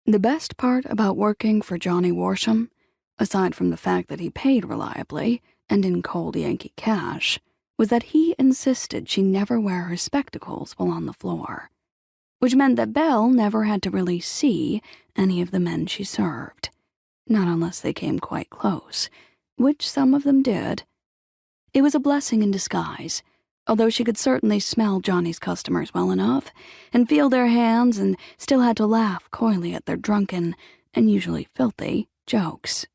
The best part about working for Johnny Worsham, aside from the fact that he paid reliably and in cold Yankee cash, was that he insisted she never wear her spectacles while on the floor, which meant that Belle never had to really see any of the men she served, not unless they came quite close, which some of them did. It was a blessing in disguise, although she could certainly smell Johnny's customers well enough and feel their hands and still had to laugh coyly at their drunken, and usually filthy, jokes.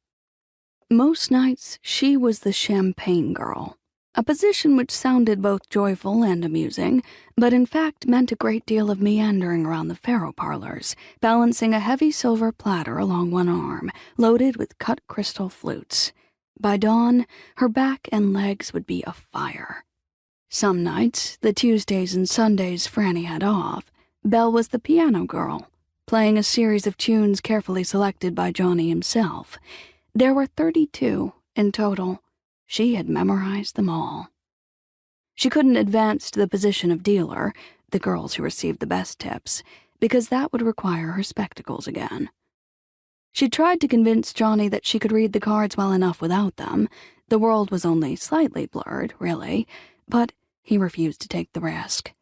Most nights, she was the champagne girl, a position which sounded both joyful and amusing, but in fact meant a great deal of meandering around the faro parlors, balancing a heavy silver platter along one arm, loaded with cut crystal flutes. By dawn, her back and legs would be afire. Some nights, the Tuesdays and Sundays Franny had off, Belle was the piano girl, playing a series of tunes carefully selected by Johnny himself. There were 32 in total. She had memorized them all. She couldn't advance to the position of dealer, the girls who received the best tips, because that would require her spectacles again. She tried to convince Johnny that she could read the cards well enough without them. The world was only slightly blurred, really, but he refused to take the risk.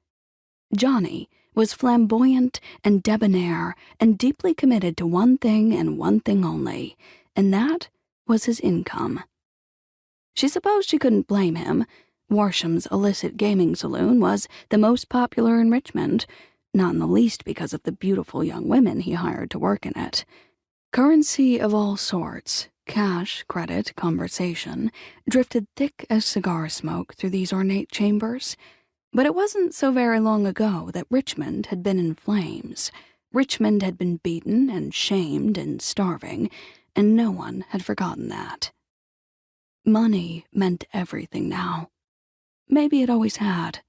Johnny was flamboyant and debonair and deeply committed to one thing and one thing only, and that was his income. She supposed she couldn't blame him. Worsham's illicit gaming saloon was the most popular in Richmond, not in the least because of the beautiful young women he hired to work in it. Currency of all sorts, cash, credit, conversation, drifted thick as cigar smoke through these ornate chambers. But it wasn't so very long ago that Richmond had been in flames. Richmond had been beaten and shamed and starving, and no one had forgotten that. Money meant everything now. Maybe it always had.